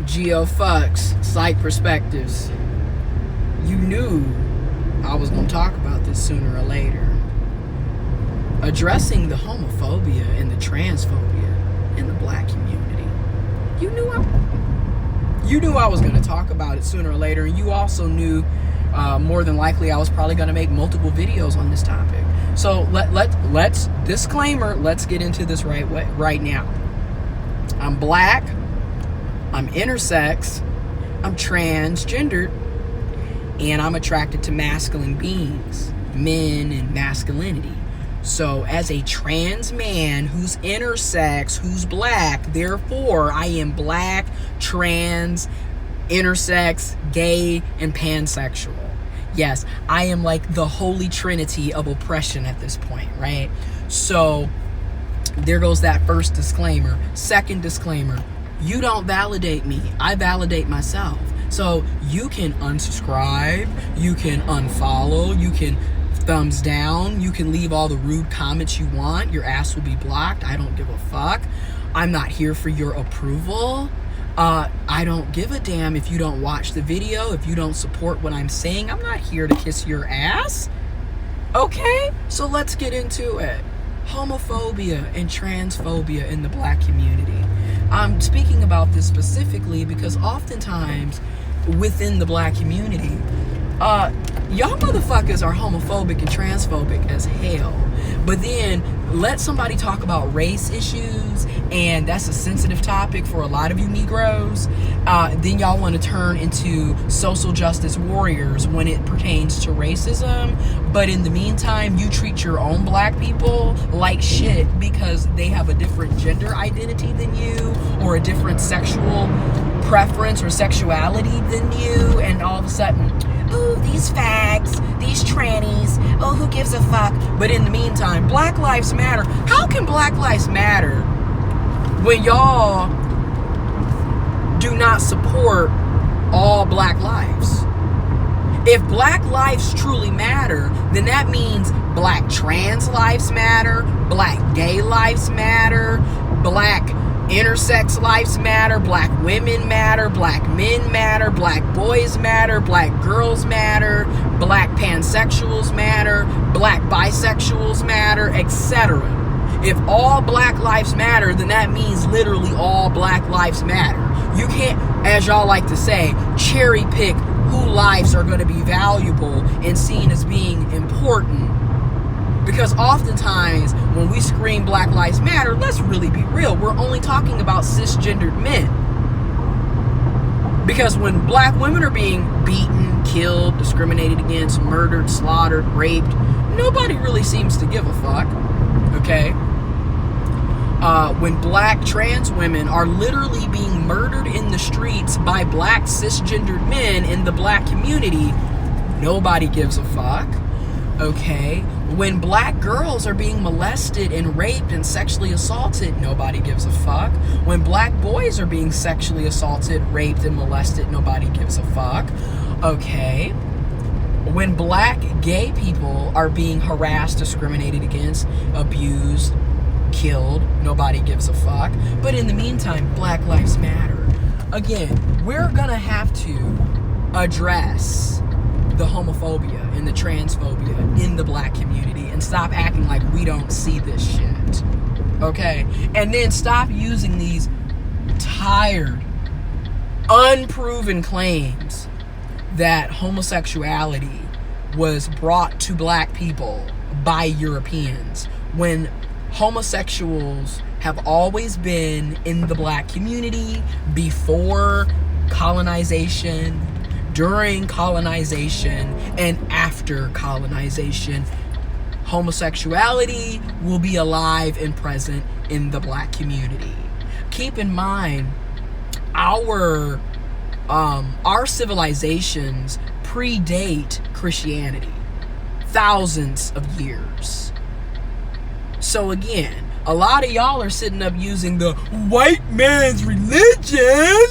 Geofucks, Psych Perspectives. You knew I was going to talk about this sooner or later. Addressing the homophobia and the transphobia in the black community. You knew I was going to talk about it sooner or later, and you also knew more than likely I was probably going to make multiple videos on this topic. So let's disclaimer, let's get into this right now. I'm black, I'm intersex, I'm transgendered, and I'm attracted to masculine beings, men and masculinity. So as a trans man who's intersex, who's black, therefore I am black, trans, intersex, gay, and pansexual. Yes, I am like the holy trinity of oppression at this point, right? So there goes that first disclaimer. Second disclaimer, you don't validate me, I validate myself. So you can unsubscribe, you can unfollow, you can thumbs down, you can leave all the rude comments you want, your ass will be blocked, I don't give a fuck. I'm not here for your approval. I don't give a damn if you don't watch the video, if you don't support what I'm saying. I'm not here to kiss your ass. Okay, so let's get into it. Homophobia and transphobia in the black community. I'm speaking about this specifically because oftentimes within the black community, y'all motherfuckers are homophobic and transphobic as hell. But then let somebody talk about race issues, and that's a sensitive topic for a lot of you Negroes. Then y'all want to turn into social justice warriors when it pertains to racism. But in the meantime, you treat your own black people like shit because they have a different gender identity than you, or a different sexual preference or sexuality than you, and all of a sudden, ooh, these fags, these trannies, oh, who gives a fuck? But in the meantime, Black Lives Matter. How can Black Lives Matter when y'all do not support all black lives? If black lives truly matter, then that means black trans lives matter, black gay lives matter, black intersex lives matter, black women matter, black men matter, black boys matter, black girls matter, black pansexuals matter, black bisexuals matter, etc. If all black lives matter, then that means literally all black lives matter. You can't, as y'all like to say, cherry pick who lives are going to be valuable and seen as being important. Because oftentimes, when we scream Black Lives Matter, let's really be real, we're only talking about cisgendered men. Because when black women are being beaten, killed, discriminated against, murdered, slaughtered, raped, nobody really seems to give a fuck, okay? When black trans women are literally being murdered in the streets by black cisgendered men in the black community, nobody gives a fuck. Okay, when black girls are being molested and raped and sexually assaulted, nobody gives a fuck. When black boys are being sexually assaulted, raped, and molested, nobody gives a fuck. Okay, when black gay people are being harassed, discriminated against, abused, killed, nobody gives a fuck. But in the meantime, Black Lives Matter. Again, we're gonna have to address the homophobia and the transphobia in the black community and stop acting like we don't see this shit, okay? And then stop using these tired, unproven claims that homosexuality was brought to black people by Europeans when homosexuals have always been in the black community before colonization, during colonization, and after colonization. Homosexuality will be alive and present in the black community. Keep in mind, our civilizations predate Christianity thousands of years. So again, a lot of y'all are sitting up using the white man's religion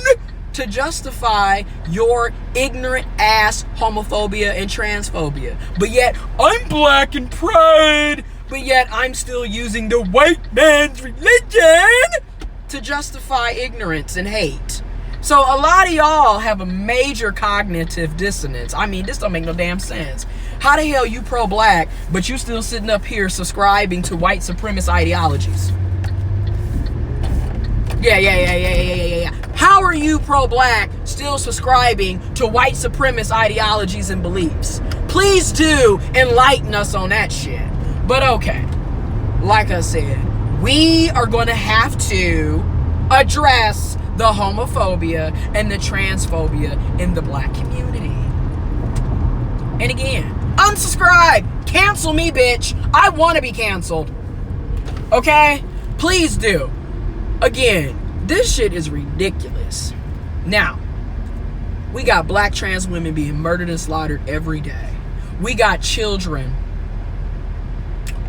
to justify your ignorant ass homophobia and transphobia. But yet, I'm black and pride, but yet I'm still using the white man's religion to justify ignorance and hate. So a lot of y'all have a major cognitive dissonance. I mean, this don't make no damn sense. How the hell you pro-black, but you still sitting up here subscribing to white supremacist ideologies? Yeah. How are you pro-black still subscribing to white supremacist ideologies and beliefs? Please do enlighten us on that shit. But okay, like I said, we are going to have to address the homophobia and the transphobia in the black community. And again, unsubscribe, cancel me, bitch. I want to be canceled. Okay? Please do. Again, this shit is ridiculous. Now, we got black trans women being murdered and slaughtered every day. We got children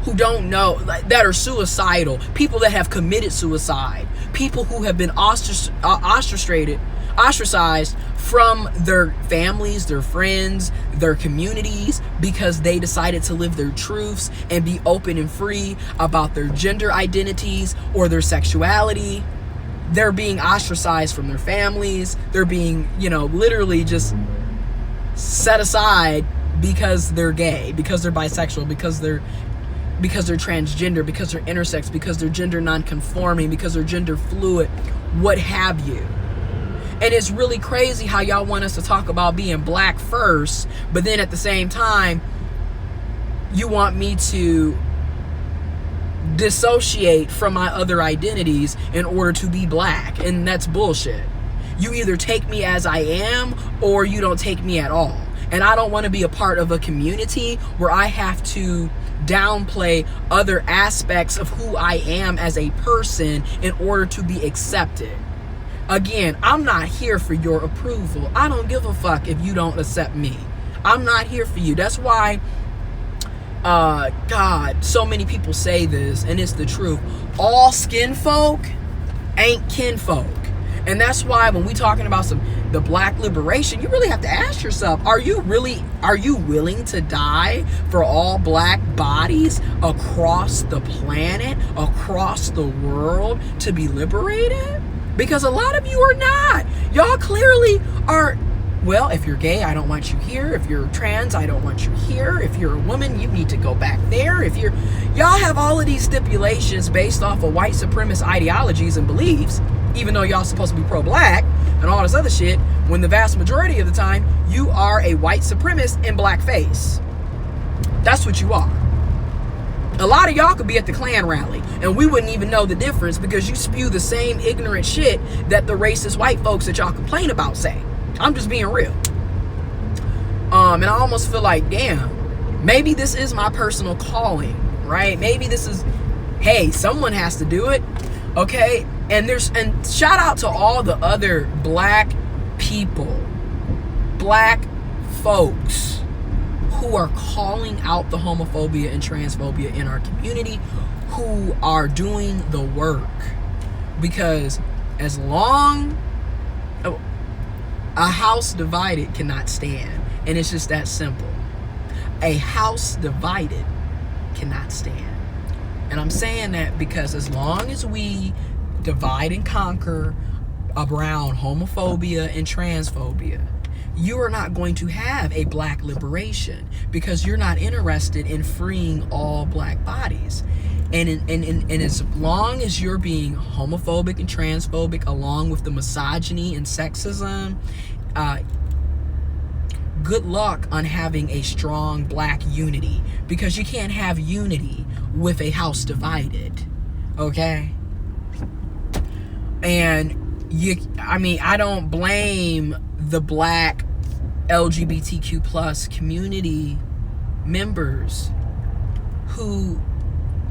who don't know, that are suicidal, people that have committed suicide, people who have been ostracized from their families, their friends, their communities, because they decided to live their truths and be open and free about their gender identities or their sexuality. They're being ostracized from their families. They're being, literally just set aside because they're gay, because they're bisexual, because they're transgender, because they're intersex, because they're gender non-conforming, because they're gender fluid, what have you. And it's really crazy how y'all want us to talk about being black first, but then at the same time, you want me to dissociate from my other identities in order to be black. And that's bullshit. You either take me as I am, or you don't take me at all. And I don't want to be a part of a community where I have to downplay other aspects of who I am as a person in order to be accepted. Again, I'm not here for your approval. I don't give a fuck if you don't accept me. I'm not here for you. That's why, God, so many people say this, and it's the truth. All skin folk ain't kinfolk. And that's why when we talking about the black liberation, you really have to ask yourself, are you willing to die for all black bodies across the planet, across the world, to be liberated? Because a lot of you are not. Y'all clearly are. Well, if you're gay, I don't want you here. If you're trans, I don't want you here. If you're a woman, you need to go back there. Y'all have all of these stipulations based off of white supremacist ideologies and beliefs, even though y'all supposed to be pro-black and all this other shit, when the vast majority of the time, you are a white supremacist in blackface. That's what you are. A lot of y'all could be at the Klan rally, and we wouldn't even know the difference, because you spew the same ignorant shit that the racist white folks that y'all complain about say. I'm just being real. And I almost feel like, damn, maybe this is my personal calling, right? Maybe this is, hey, someone has to do it, okay? And shout out to all the other black people, black folks who are calling out the homophobia and transphobia in our community, who are doing the work. Because as long a house divided cannot stand, and it's just that simple. A house divided cannot stand. And I'm saying that because as long as we divide and conquer around homophobia and transphobia, you are not going to have a black liberation, because you're not interested in freeing all black bodies. And as long as you're being homophobic and transphobic, along with the misogyny and sexism, good luck on having a strong black unity, because you can't have unity with a house divided, okay? And I don't blame the black LGBTQ plus community members who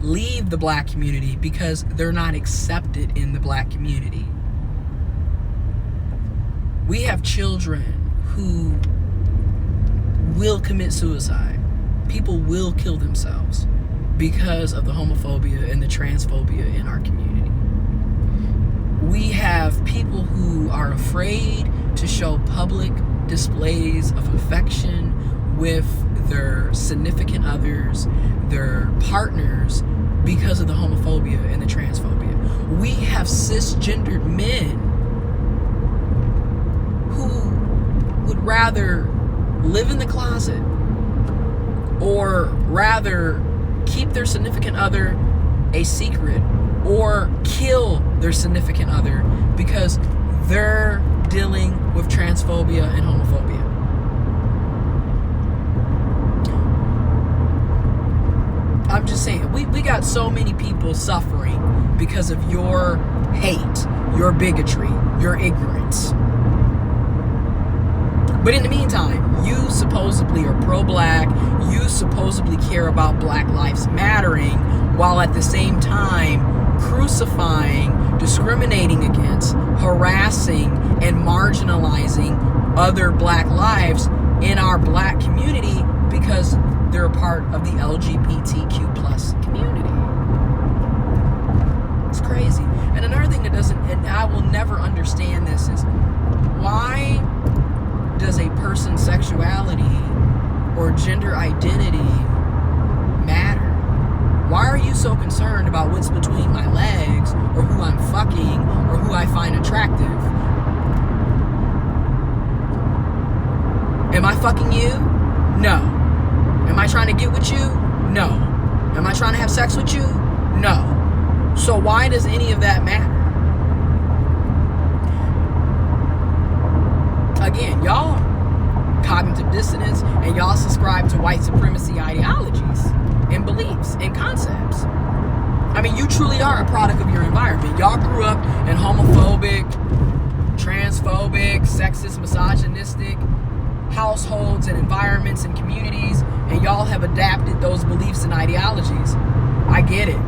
leave the black community because they're not accepted in the black community. We have children who will commit suicide. People will kill themselves because of the homophobia and the transphobia in our community. We have people who are afraid to show public displays of affection with their significant others, their partners, because of the homophobia and the transphobia. We have cisgendered men rather live in the closet or rather keep their significant other a secret or kill their significant other because they're dealing with transphobia and homophobia. I'm just saying, we got so many people suffering because of your hate, your bigotry, your ignorance. But in the meantime, you supposedly are pro-black, you supposedly care about Black Lives Mattering, while at the same time crucifying, discriminating against, harassing, and marginalizing other black lives in our black community because they're a part of the LGBTQ plus community. It's crazy. And another thing that doesn't, and I will never understand this, is why does a person's sexuality or gender identity matter? Why are you so concerned about what's between my legs or who I'm fucking or who I find attractive? Am I fucking you? No. Am I trying to get with you? No. Am I trying to have sex with you? No. So why does any of that matter? Again, y'all cognitive dissonance and y'all subscribe to white supremacy ideologies and beliefs and concepts. I mean, you truly are a product of your environment. Y'all grew up in homophobic, transphobic, sexist, misogynistic households and environments and communities, and y'all have adapted those beliefs and ideologies. I get it.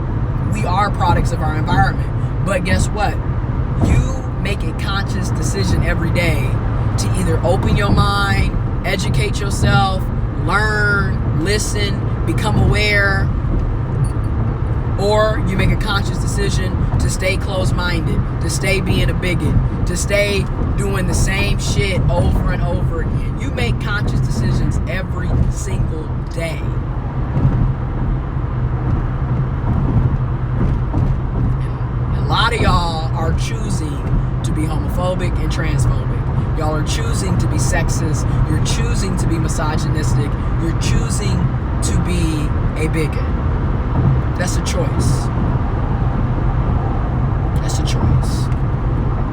We are products of our environment. But guess what? You make a conscious decision every day to either open your mind, educate yourself, learn, listen, become aware, or you make a conscious decision to stay closed-minded, to stay being a bigot, to stay doing the same shit over and over again. You make conscious decisions every single day. And a lot of y'all are choosing to be homophobic and transphobic. Y'all are choosing to be sexist. You're choosing to be misogynistic. You're choosing to be a bigot. That's a choice. That's a choice.